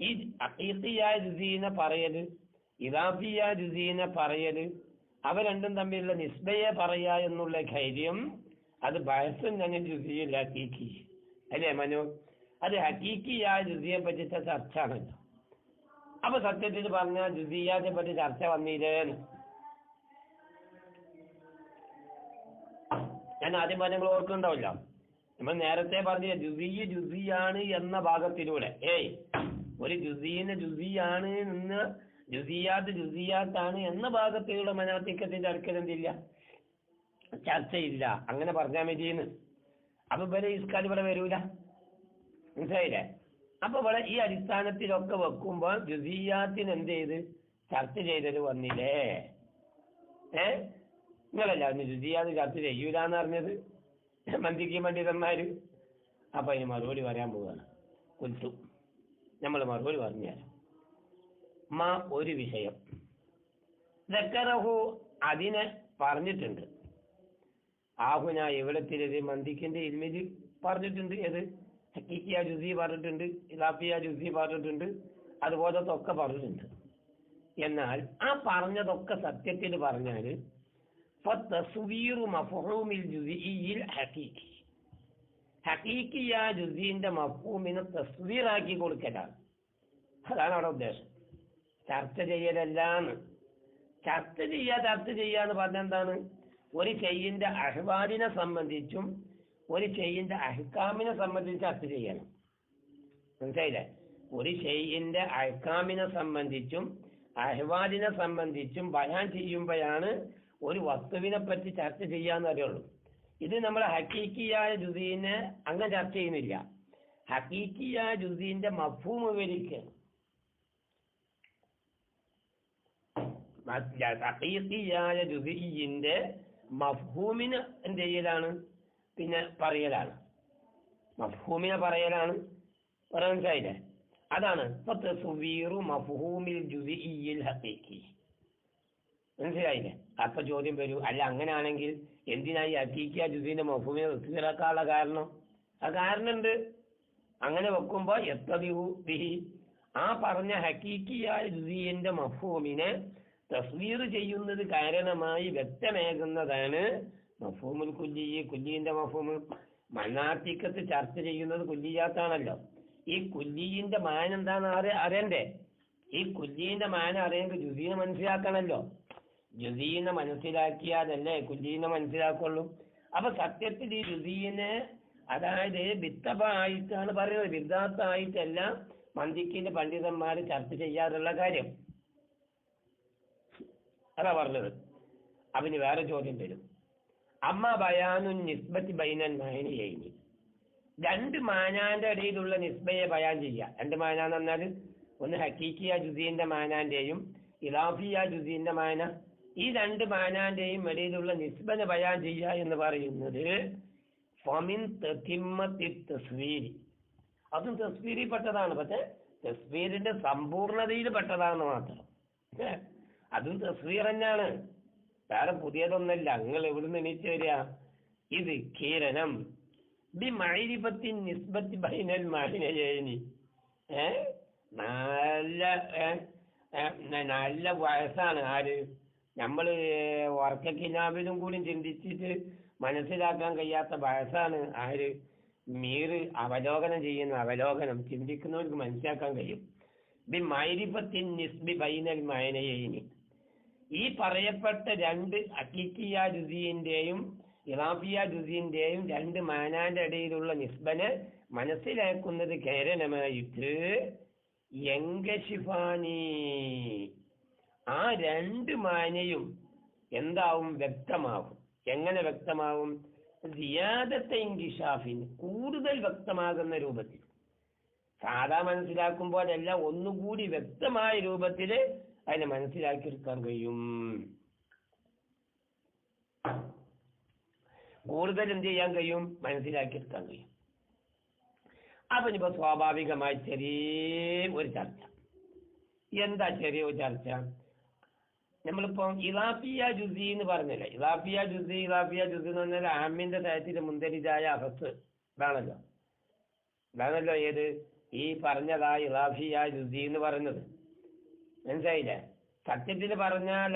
ഈ ഹഖീഖിയായ ജുസീനെ പറയല്, ഇളാഫിയായ ജുസീനെ പറയല്, അവ രണ്ടും തമ്മിലുള്ള നിസ്ബയെ പറയാ എന്നുള്ള ധൈര്യം, അത് ബഹസും തന്നെ ജുസിയിൽ ഹഖീഖി, അല്ലേ മനു? അത് ഹഖീഖിയായ ജുസിയെ പറ്റിച്ച ചർച്ച ആണല്ലോ. അപ്പൊ സത്യത്തിൽ പറഞ്ഞ ജുസിയാത്തെ പറ്റി ചർച്ച വന്നില്ലേന്ന് ഞാൻ ആദ്യം പറഞ്ഞ ഓർക്കുന്നുണ്ടാവില്ല. നമ്മൾ നേരത്തെ പറഞ്ഞ ജുസിയാണ് എന്ന ഭാഗത്തിലൂടെ ഒരു ജുസിയാണ് എന്ന് ജുസിയാത്താണ് എന്ന ഭാഗത്തിലുള്ള മനാത്തിക്കത്തിന്റെ അടുക്കൽ എന്തില്ല? ചർച്ചയില്ല. അങ്ങനെ പറഞ്ഞാൽ മതിയെന്ന്. അപ്പൊ ഇവിടെ ഇസ്കാൽ ഇവിടെ വരൂല. മനസ്സിലായില്ലേ? അപ്പൊ ഇവിടെ ഈ അടിസ്ഥാനത്തിലൊക്കെ വെക്കുമ്പോൾ ജുസിയാത്തിന് എന്ത് ചെയ്ത് ചർച്ച ചെയ്തത് വന്നില്ലേ? നിങ്ങളല്ല അതിന് ജുസിയാന്ന് ചർച്ച ചെയ്യൂലെന്ന് പറഞ്ഞത് മന്ദിക്ക് പണ്ഡിതന്മാര്. അപ്പൊ അതിന് മറുപടി പറയാൻ പോവുകയാണ്. കുൽത്തു, നമ്മൾ മറുപടി പറഞ്ഞുതരാം. ഒരു വിഷയം ദക്കറഹു അതിനെ പറഞ്ഞിട്ടുണ്ട്. ആഹുന എവിടത്തിലത് മന്ദിക്കിന്റെ ഇൽമില് പറഞ്ഞിട്ടുണ്ട്. ഏത് ഹക്കീക്കിയ ജുസി പറഞ്ഞിട്ടുണ്ട്, ഇലാഫിയ ജുസി പറഞ്ഞിട്ടുണ്ട്, അതുപോലത്തെ ഒക്കെ പറഞ്ഞിട്ടുണ്ട്. എന്നാൽ ആ പറഞ്ഞതൊക്കെ സത്യത്തിൽ പറഞ്ഞാല് ഹഖീഖിയ ജുസീന്റെ മഫ്ഹൂമിനെ തസ്വീറാക്കി കൊടുക്കലാണ്. അതാണ് അവിടെ ഉദ്ദേശം. ചർച്ച ചെയ്യലല്ലാന്ന്. ചർച്ച ചെയ്യാന്ന് പറഞ്ഞാൽ എന്താണ്? ഒരു ഷെയ്യിന്റെ അഹ്വാലിനെ സംബന്ധിച്ചും ഒരു ഷെയ്യിന്റെ അഹ്കാമിനെ സംബന്ധിച്ച് ചർച്ച ചെയ്യണം. മനസ്സിലായില്ലേ? ഒരു ഷെയ്യിന്റെ അഹ്കാമിനെ സംബന്ധിച്ചും അഹ്വാലിനെ സംബന്ധിച്ചും ബയാൻ ചെയ്യുമ്പോഴാണ് ഒരു വസ്തുവിനെ പറ്റി ചർച്ച ചെയ്യാന്ന് അറിയുള്ളൂ. ഇത് നമ്മൾ ഹഖീഖിയായ ജുസീനെ അങ്ങനെ ചർച്ച ചെയ്യുന്നില്ല. ഹഖീഖിയായ ജുസീന്റെ മഫ്ഹൂം വിവരിക്കുകയാണ്. ഹഖീഖിയായ ജുസീന്റെ മഫ്ഹൂമിന് എന്ത് ചെയ്യലാണ്? പിന്നെ പറയലാണ്. മഫ്ഹൂമിനെ പറയലാണ്. മനസ്സിലായില്ലേ? അതാണ് മഫ്ഹൂമിൽ ജുസീഇൽ ഹഖീഖി. മനസ്സിലായില്ലേ? അപ്പൊ ചോദ്യം വരൂ, അല്ല അങ്ങനെയാണെങ്കിൽ എന്തിനായി ഹഖീഖിയ ജുസീന്റെ മഫ്ഹൂമിനെ തസ്വീറാക്കാനുള്ള കാരണം? ആ കാരണമുണ്ട്. അങ്ങനെ വെക്കുമ്പോ യത്തദിഹു ബിഹി, ആ പറഞ്ഞ ഹഖീഖിയായ ജുസീന്റെ മഫ്ഹൂമിനെ തസ്വീർ ചെയ്യുന്നത് കാരണമായി വ്യക്തമേകുന്നതാണ് മഫ്ഹൂമുൽ കുല്ലി. കുല്ലിന്റെ മഫ്ഹൂം മനാത്തിക്കത്ത് ചർച്ച ചെയ്യുന്നത് കുല്ലിയാത്താണല്ലോ. ഈ കുല്ലിന്റെ മാന എന്താണെന്ന് അറിയണ്ടേ? ഈ കുല്ലിന്റെ മാന അറിയെങ്കിൽ ജുസീനെ മനസ്സിലാക്കണല്ലോ. ജുസീനെ മനസ്സിലാക്കിയാലല്ലേ കുല്ലീനെ മനസ്സിലാക്കുള്ളൂ. അപ്പൊ സത്യത്തിൽ ഈ ജുസീനെ, അതായത് ബിത്തബായിട്ടാണ് പറയുന്നത്, ബിദ്ദാത്തായിട്ടല്ല മന്ദിക്കിന്റെ പണ്ഡിതന്മാര് ചർച്ച ചെയ്യാറുള്ള കാര്യം. അതാ പറഞ്ഞത്. അവന് വേറെ ചോദ്യം വരും. അമ്മ ബയാനു നിസ്ബത്തി ബൈനൽ മാനയൈനി, രണ്ട് മാനാന്റെ ഇടയിലുള്ള നിസ്ബയെ ബയാൻ ചെയ്യുക. രണ്ട് മാനാന്ന് പറഞ്ഞാൽ ഒന്ന് ഹഖീഖിയ ജുസീന്റെ മാനാന്റെയും ഇലാഫിയ ജുസീന്റെ മാന, ഈ രണ്ട് മാനാന്റെയും ഇടയിലുള്ള നിസ്ബനെ ബയാൻ ചെയ്യുക എന്ന് പറയുന്നത് ഫമിൻ തതിമ്മത്തി തസ്വീരി, അതും തസ്വീരിൽ പെട്ടതാണ്. പക്ഷെ തസ്വീരിന്റെ സമ്പൂർണതയിൽ പെട്ടതാണെന്ന് മാത്രം. അതും തസ്വീർ തന്നെയാണ്, വേറെ പുതിയതൊന്നല്ല. നിങ്ങൾ എവിടുന്ന് എണീറ്റ് വരിക? ഇത് കീരണം ബി മഅരിഫത്തിൻ നിസ്ബത്തി ബൈനൽ മാനയൈനി. നല്ല വയസ്സാണ്. ആര്? നമ്മള് വർക്കക്കിനാബിലും കൂടി ചിന്തിച്ചിട്ട് മനസ്സിലാക്കാൻ കഴിയാത്ത വയസ്സാണ്. ആര്? മീർ അവലോകനം ചെയ്യുന്ന അവലോകനം ചിന്തിക്കുന്നവർക്ക് മനസ്സിലാക്കാൻ കഴിയും. ബി മഅരിഫത്തിൻ നിസ്ബി ബൈനൽ മാനയൈനി, ഈ പറയപ്പെട്ട രണ്ട് ഹഖീഖിയ ജുസീന്റെയും ഇലാഫിയ ജുസീന്റെയും രണ്ട് മാനാന്റെ ഇടയിലുള്ള നിസ്ബനെ മനസ്സിലാക്കുന്നത് കാരണമായിട്ട് യങ്കശിഫാനി, ആ രണ്ട് മാനയും എന്താവും? വ്യക്തമാവും. എങ്ങനെ വ്യക്തമാവും? സിയാദത്തെ ഇൻകിഷാഫിൻ, കൂടുതൽ വ്യക്തമാകുന്ന രൂപത്തിൽ. സാധാ മനസ്സിലാക്കുമ്പോഴല്ല, ഒന്നുകൂടി വ്യക്തമായ രൂപത്തിൽ അതിനെ മനസ്സിലാക്കിയെടുക്കാൻ കഴിയും. കൂടുതൽ എന്ത് ചെയ്യാൻ കഴിയും? മനസ്സിലാക്കിയെടുക്കാൻ കഴിയും. അപ്പൊ ഇനിയിപ്പോ സ്വാഭാവികമായി ചെറിയ ഒരു ചർച്ച. എന്താ ചെറിയ ഒരു ചർച്ച? നമ്മളിപ്പോ ഇലാഫിയ ജുസി എന്ന് പറഞ്ഞില്ലേ? ഇലാഫിയ ജുസി എന്ന് പറഞ്ഞാൽ ആമിന്റെ തരത്തില് മുന്തരിജായ അവസ്ഥ ഇതാണല്ലോ ഏത് ഈ പറഞ്ഞതാ ഇലാഫിയ ജുസി എന്ന് പറയുന്നത്. മനസ്സിലായില്ലേ? സത്യത്തിൽ പറഞ്ഞാൽ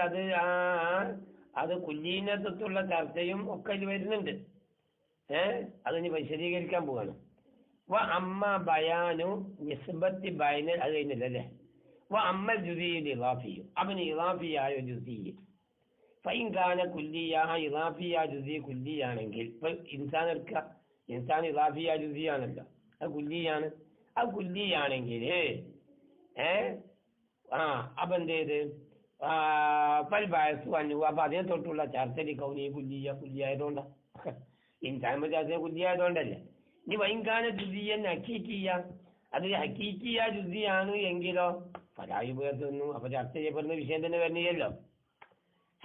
അത് കുല്ലീനത്തുള്ള ചർച്ചയും ഒക്കെ ഇതിൽ വരുന്നുണ്ട്. അതിന് വിശദീകരിക്കാൻ പോവാണ്. അമ്മ ബയാനു നിസ്ബത്തി ബൈനൽ, അത് കഴിഞ്ഞില്ലല്ലേ? അമ്മ ജുസിയിൽ ഇലാഫിയും, അവന് ഇലാഫിയായ ജുസിയിൽ ഫൈൻകാന കുല്ലിയ, ഇലാഫിയ ജുസി കുല്ലിയാണെങ്കിൽ, ഇപ്പൊ ഇൻസാൻ എടുക്കുക, ഇൻസാൻ ഇലാഫിയ ജുസിയാണല്ലോ, അത് കുല്ലിയാണ്. അത് കുല്ലിയാണെങ്കിൽ അപ്പൊ എന്ത് ചെയ്ത് പൽ വയസ്സ് വന്നു. അപ്പൊ അതിനെ തൊട്ടുള്ള ചർച്ചയിൽ കൗനി കുല്ലിയായതുകൊണ്ടാ, ഇൻസാൻ ചർച്ച കുല്ലിയായതുകൊണ്ടല്ലേ. ഇനി വൈകാന ജുസിയൻ ഹഖീഖിയ, അത് ഹഖീഖിയ ജുസിയാണ് എങ്കിലോ ഫലായി പേർത്തുന്നു. അപ്പൊ ചർച്ച ചെയ്യപ്പെടുന്ന വിഷയം തന്നെ വരുന്നില്ലല്ലോ.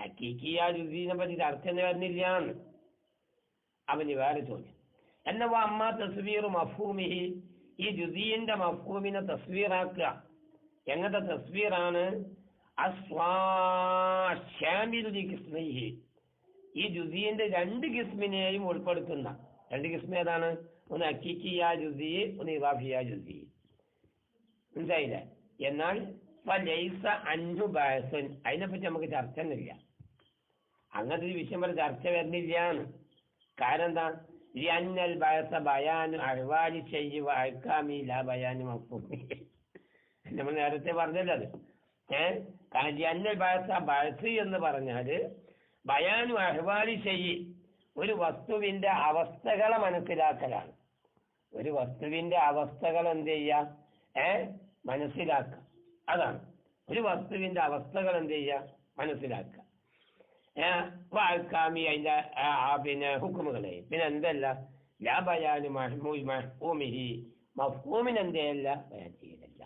ഹക്കീക്കിയ ജുസീനെ പറ്റി ചർച്ച തന്നെ വരുന്നില്ല. അവന് വേറെ ചോദ്യം, എന്നാ അമ്മ തസ്വീർ മഫ്ഹൂമിഹി, ഈ ജുസീന്റെ മഫ്ഹൂമിനെ തസ്വീറാക്കുക. എങ്ങനത്തെ തസ്വീറാണ്? ഈ ജുസീന്റെ രണ്ട് കിസ്മിനെയും ഉൾപ്പെടുത്തുന്ന രണ്ട് കിസ്മ ഏതാണ്? ഒന്ന് ഹക്കീക്കിയ ജുസീ, ഒന്ന് ഇദാഫിയ ജുസീ. മനസ്സിലായില്ലേ? എന്നാൽ അഞ്ചു ബഹസൻ, അതിനെപ്പറ്റി നമുക്ക് ചർച്ച ഒന്നുമില്ല. അങ്ങനത്തെ ഒരു വിഷയം വരെ ചർച്ച വരുന്നില്ലാന്ന്. കാരണം എന്താ? അന്നൽ ബഹസ ബയാനു അഹ്വാലി ശൈഇ വ അഹ്കാമി ലാ ബയാനു മഫ്ഹൂമി. നമ്മൾ നേരത്തെ പറഞ്ഞല്ലോ അത്. കാരണം അന്നൽ ബഹസ് എന്ന് പറഞ്ഞാല് ബയാനു അഹ്വാലി ശൈഇ, ഒരു വസ്തുവിന്റെ അവസ്ഥകളെ മനസ്സിലാക്കലാണ്. ഒരു വസ്തുവിന്റെ അവസ്ഥകൾ എന്ത് ചെയ്യുക? മനസ്സിലാക്കുക. അതാണ് ഒരു വസ്തുവിന്റെ അവസ്ഥകൾ എന്ത് ചെയ്യുക? മനസ്സിലാക്കുക. വാൽക്കാമി, അതിന്റെ പിന്നെ ഹുക്കുമുകളെ. പിന്നെ എന്തല്ല ലാ ബയാനു മഫ്ഹൂമിഹി, മഫ്ഹൂമിന് എന്തല്ല ബയാൻ ചെയ്യലല്ല.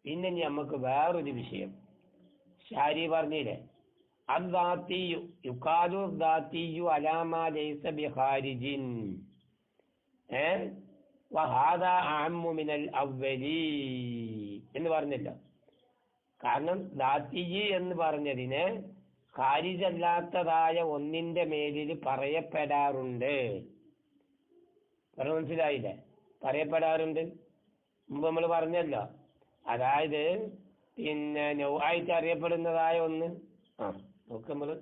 പിന്നെ നമുക്ക് വേറൊരു വിഷയം ശാരി പറഞ്ഞില്ലേ, അദ്ദാത്തിയു യുഖാദു അദ്ദാത്തിയു അലാമാ ലൈസ ബിഖാരിജിൻ വഹാദാ അഅമ്മു മിനൽ അവ്വലി എന്ന് പറഞ്ഞില്ല. കാരണം ദാത്തി എന്ന് പറഞ്ഞതിന് ഖാരിജല്ലാത്തതായ ഒന്നിന്റെ മേലിൽ പറയപ്പെടാറുണ്ട്. മനസ്സിലായില്ലേ? പറയപ്പെടാറുണ്ട്. മുമ്പ് നമ്മൾ പറഞ്ഞല്ലോ. അതായത് പിന്നെ നൗആയിട്ട് അറിയപ്പെടുന്നതായ ഒന്ന് നോക്ക് നമ്മള്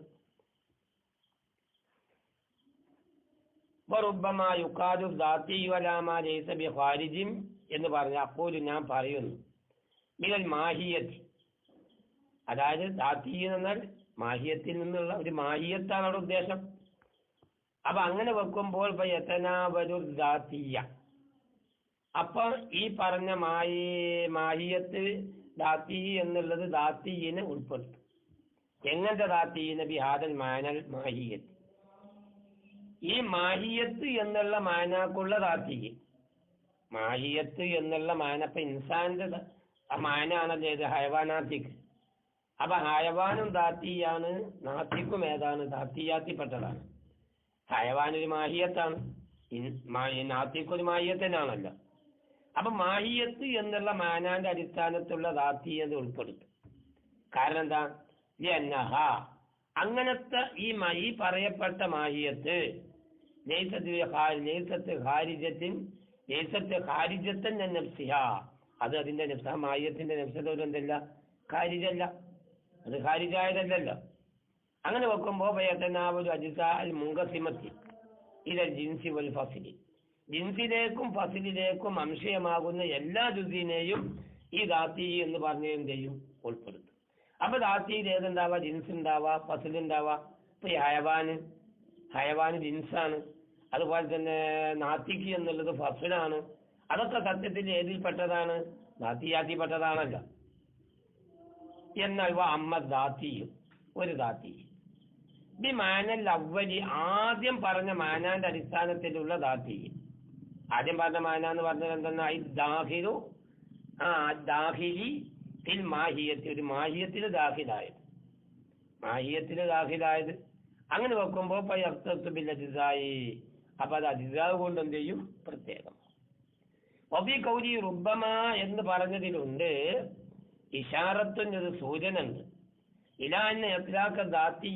എന്ന് പറഞ്ഞ അപ്പോൾ ഞാൻ പറയുന്നു മിനൽ മാഹിയത്ത്, അതായത് ദാത്തി എന്നാൽ മാഹിയത്തിൽ നിന്നുള്ള ഒരു മാഹിയത്താണ് അവിടെ ഉദ്ദേശം. അപ്പൊ അങ്ങനെ വെക്കുമ്പോൾ ദാത്തിയ, അപ്പൊ ഈ പറഞ്ഞ മാഹിയത്ത് ദാത്തി എന്നുള്ളത് ദാത്തിനെ ഉൾപ്പെടുത്തും. എങ്ങനത്തെ ദാത്തീന ബിഹാദൽ മാനൽ മാഹിയത്ത്, ഈ മാഹിയത്ത് എന്നുള്ള മാനാക്കുള്ള ദാത്തി. മാഹിയത്ത് എന്നുള്ള മാന ഇപ്പൊ ഇൻസാന്റെ മാനാണല്ലോ ഇത് ഹയവാനാത്തിക്ക്. അപ്പൊ ഹയവാനും ദാത്തിയാണ്, നാത്തിക്കും ഏതാണ്? ദാത്തിയാത്തിപ്പെട്ടതാണ്. ഹയവാനൊരു മാഹിയത്താണ്, നാത്തിക്കൊരു മാഹിയത്ത് തന്നെയാണല്ലോ. അപ്പൊ മാഹിയത്ത് എന്നുള്ള മാനാന്റെ അടിസ്ഥാനത്തിലുള്ള ദാത്തീയത ഉൾപ്പെടുത്തും. കാരണം എന്താ? അങ്ങനത്തെ ഈ പറയപ്പെട്ട മാഹിയത്ത് അത് അതിന്റെ നഫ്സ, മാഹിയത്തിന്റെ നഫ്സത്തോട് എന്തല്ല? ഖാരിജല്ല, അത് ഖാരിജായതല്ലല്ലോ. അങ്ങനെ വെക്കുമ്പോ ജിൻസി വൽ ഫസിലി, ജിൻസിലേക്കും ഫസിലിലേക്കും അംശയമാകുന്ന എല്ലാ ജുസിനെയും ഈ ദാത്തി എന്ന് പറഞ്ഞ എന്ത് ചെയ്യും? ഉൾപ്പെടുത്തും. അപ്പൊ ദാത്തിയിൽ ഏതുണ്ടാവാ? ജിൻസ് ഉണ്ടാവാ, ഫസിൽ ഉണ്ടാവാ. ഇപ്പൊ ഈ ഹയവാന് ജിൻസാണ്. അതുപോലെ തന്നെ നാത്തിക്ക് എന്നുള്ളത് ഫസിലാണ്. അതൊക്കെ സത്യത്തിൽ ഏതിൽപ്പെട്ടതാണ്? ദാത്തിയാത്തിപ്പെട്ടതാണല്ലോ. എന്നാൽ അമ്മ ദാത്തിയും ഒരു ദാത്തി ഈ മാനൽ അവലി, ആദ്യം പറഞ്ഞ മാനാന്റെ അടിസ്ഥാനത്തിലുള്ള ദാത്തി. ആദ്യം പറഞ്ഞ മാന എന്ന് പറഞ്ഞത് എന്തെന്നാ? ദാഹിലു ദാഹിലി ഫിൽ മാഹിയത്ത്, ഒരു മാഹിയത്തിൽ ദാഖിലായത്, മാഹിയത്തിൽ ദാഖിലായത്. അങ്ങനെ വെക്കുമ്പോ അജിസായി, അപ്പൊ അത് അജിസാവ് കൊണ്ട് എന്ത് ചെയ്യും? പ്രത്യേകം. ഒബി കൗരി റുബമ എന്ന് പറഞ്ഞതിലുണ്ട് ഇഷാറത്തുന്നൊരു സൂചന ഉണ്ട്. ഇലാന്ന എത്ലാക്ക ദാത്തി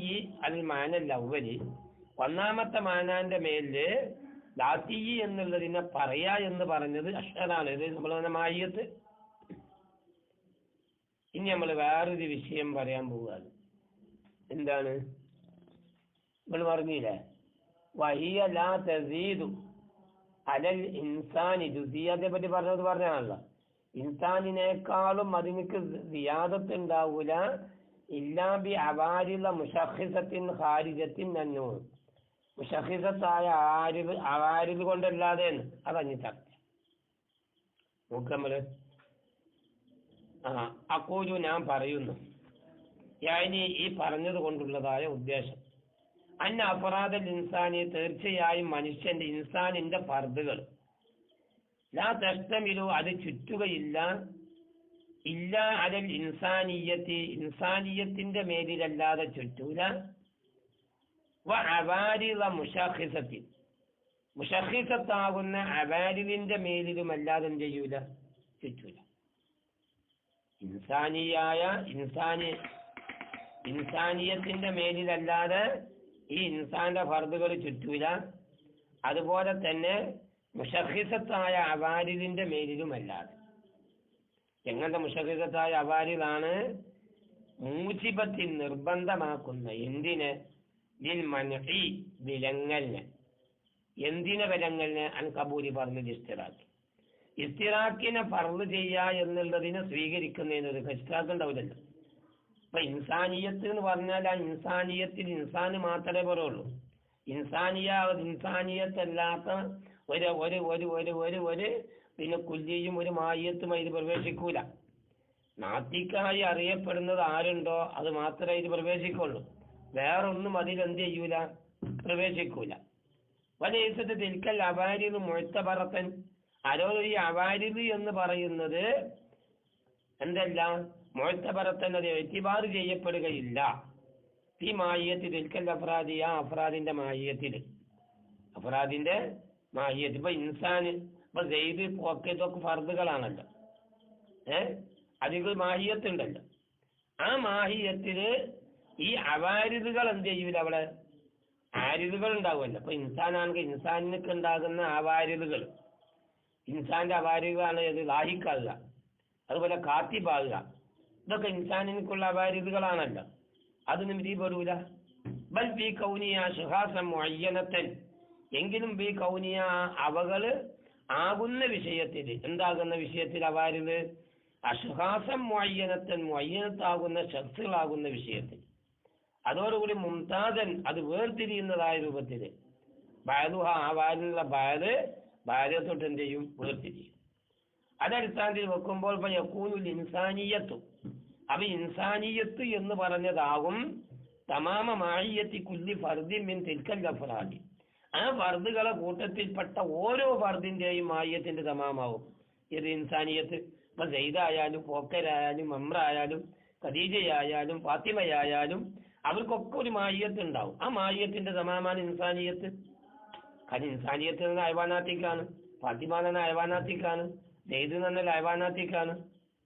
അൽ മാനൽ അവലി, ഒന്നാമത്തെ മാനാന്റെ മേലില് ദാത്തി എന്നുള്ളതിനെ പറയാ എന്ന് പറഞ്ഞത് അഷറാണ്. ഇത് നമ്മൾ മാഹിയത്ത്. ഇനി നമ്മൾ വേറൊരു വിഷയം പറയാൻ പോവുകയാണ്. എന്താണ്? നമ്മൾ പറഞ്ഞില്ലേ, വഹിയ ലാ തസീദു അലൽ ഇൻസാനി, ജുസിയത്തെ പറ്റി പറഞ്ഞാണല്ലോ. ഇൻസാനിനേക്കാളും അതിനക്ക് സിയാദത്ത് ഉണ്ടാവൂല ഇല്ലാ ബി അവാരില മുഷഖിസത്തിൻ ഖാരിജത്തിൻ നന്നു, മുഷഖിസത്തായ അവാരിദ് കൊണ്ടല്ലാതെ. അതഞ്ഞി ചർച്ച നോക്ക് നമ്മള്. അക്കൂലു ഞാൻ പറയുന്നു, ഞാനി ഈ പറഞ്ഞത് കൊണ്ടുള്ളതായ ഉദ്ദേശം അന്ന അഫറാദൽ ഇൻസാനി, തീർച്ചയായും മനുഷ്യന്റെ ഇൻസാനിന്റെ ഫർദുകൾ ലാ തഷ്തമിലു, അത് ചുറ്റുകയില്ല ഇല്ല അലൽ ഇൻസാനിയത്തി ഇൻസാനിയത്തിന്റെ മേലിലല്ലാതെ ചുറ്റൂല. വ അവാരിള മുഷഖിസത്തി മുഷഖിസത്താകുന്ന അവാരിലിന്റെ മേലിലുമല്ലാതെ എന്ത് ചെയ്യൂല, ചുറ്റൂല. ഇൻസാനിയത്തിന്റെ മേലിലല്ലാതെ ഈ ഇൻസാന്റെ ഫർദുകൾ ചുറ്റൂല. അതുപോലെ തന്നെ മുഷഖിസത്തായ അവാരിലിന്റെ മേലിലുമല്ലാതെ. എങ്ങനത്തെ മുഷഖിസത്തായ അവാരിലാണ്? മൂജിബത്തിൽ നിർബന്ധമാക്കുന്ന എന്തിന്? ലിൽ മൻഇ വിലങ്ങലിന്. എന്തിനെ വിലങ്ങലിന്? അൻ കബൂലി പറഞ്ഞത് ഇസ്തിറാഖ്. ഇസ്തിറാഖിനെ ഫർള് ചെയ്യുക എന്നുള്ളതിനെ സ്വീകരിക്കുന്നതിന് ഒരു ഇസ്തിറാഖ് ഉണ്ടാവില്ലല്ലോ. അപ്പൊ ഇൻസാനിയത്ത് എന്ന് പറഞ്ഞാൽ ആ ഇൻസാനിയത്തിൽ ഇൻസാന് മാത്രമേ പറയുള്ളൂ. ഇൻസാനിയത്തല്ലാത്ത ഒരു ഒരു ഒരു ഒരു ഒരു ഒരു പിന്നെ കുല്ലിയും ഒരു മായത്തും ഇത് പ്രവേശിക്കൂല. നാത്തിക്കായി അറിയപ്പെടുന്നത് ആരുണ്ടോ അത് മാത്രമേ ഇത് പ്രവേശിക്കുള്ളൂ. വേറൊന്നും അതിലെന്ത് ചെയ്യൂല, പ്രവേശിക്കൂല. വലൈസത്ത് തിൽക്കൽ അവാരിദ് മുഅ്തബറത്തൻ. ആരോട് ഈ അവാരിദ് എന്ന് പറയുന്നത് എന്തല്ല, മുഅ്തബറത്തൻ, അത് ഇഅ്തിബാർ ചെയ്യപ്പെടുകയില്ല. ഈ മാഹിയത്തിൽ തിൽക്കൽ അഫ്രാദി, ആ അഫ്രാദിന്റെ മാഹിയത്തിൽ, അഫ്രാദിന്റെ മാഹിയത്തിൽ. ഇപ്പൊ ഇൻസാന്, ഇപ്പൊ സെയ്ദ്, ഒക്കെ ഇതൊക്കെ ഫർദുകളാണല്ലോ. അതിൽ മാഹിയത്തുണ്ടല്ലോ. ആ മാഹിയത്തില് ഈ അവാരിദുകൾ എന്ത് ചെയ്യൂല, അവിടെ ആരിദുകൾ ഉണ്ടാവുമല്ലോ. അപ്പൊ ഇൻസാനാണെങ്കിൽ ഇൻസാനിനൊക്കെ ഉണ്ടാകുന്ന അവാരിദുകൾ, ഇൻസാന്റെ അവാരിദുകളാണ് ഇത് ലാഹിക്കാകുക, അതുപോലെ കാത്തിബാകുക, ഇതൊക്കെ ഇൻസാനിനുള്ള അവാരിദുകളാണല്ലോ. അതൊന്നും ഇതിൽ പെടൂല. ബൽ ബി കൗനിയ ഷഹാസം മുഅയ്യനത്തൻ, എങ്കിലും ബി കൗനിയ അവകള് ആകുന്ന വിഷയത്തിൽ, എന്താകുന്ന വിഷയത്തിൽ അവാരിദ്? അഷ്ഹാസം മുഅയ്യനത്തൻ, മുഅയ്യനത്താകുന്ന ശഖ്സുകളാകുന്ന വിഷയത്തിൽ. അതോടുകൂടി മുംതാദൻ, അത് വേർതിരിയുന്നതായ രൂപത്തിൽ. ബഅദുഹ, ആ വാലിലുള്ള ബഅദെ തൊട്ട് എന്ത് ചെയ്യും, വേർതിരിയും. അതടിസ്ഥാനത്തിൽ വെക്കുമ്പോൾ യകൂനുൽ ഇൻസാനിയത്തു, അപ്പൊ ഇൻസാനിയത്ത് എന്ന് പറഞ്ഞതാകും തമാമ മാഹിയത്തി കുല്ലി ഫർദിൻ മിൻ തിൽക്കൽ അഫ്റാദി, ആ ഫർദുകളെ കൂട്ടത്തിൽപ്പെട്ട ഓരോ ഫർദിന്റെയും മാഹിയത്തിന്റെ തമാമാവും ഇത് ഇൻസാനിയത്ത്. ഇപ്പൊ സെയ്ദായാലും പോക്കരായാലും അമ്രായാലും ഖദീജയായാലും ഫാത്തിമയായാലും അവർക്കൊക്കെ ഒരു മാഹിയത്ത് ഉണ്ടാവും. ആ മാഹിയത്തിന്റെ തമാമാണ് ഇൻസാനിയത്ത്. കാരണം ഇൻസാനിയത്ത് എന്ന ഹൈവാനാത്തിക്കാണ്, ഫാത്തിമ എന്ന ഹൈവാനാത്തിക്കാണ്, സെയ്ദ് എന്ന ഹൈവാനാത്തിക്കാണ്.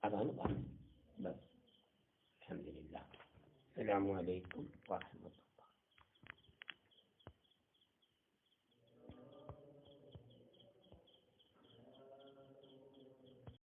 അതാണ് പറഞ്ഞത്. അൽഹംദുലില്ലാഹ്. അസ്സലാമു അലൈക്കും വറഹ്മത്തുള്ളാഹി.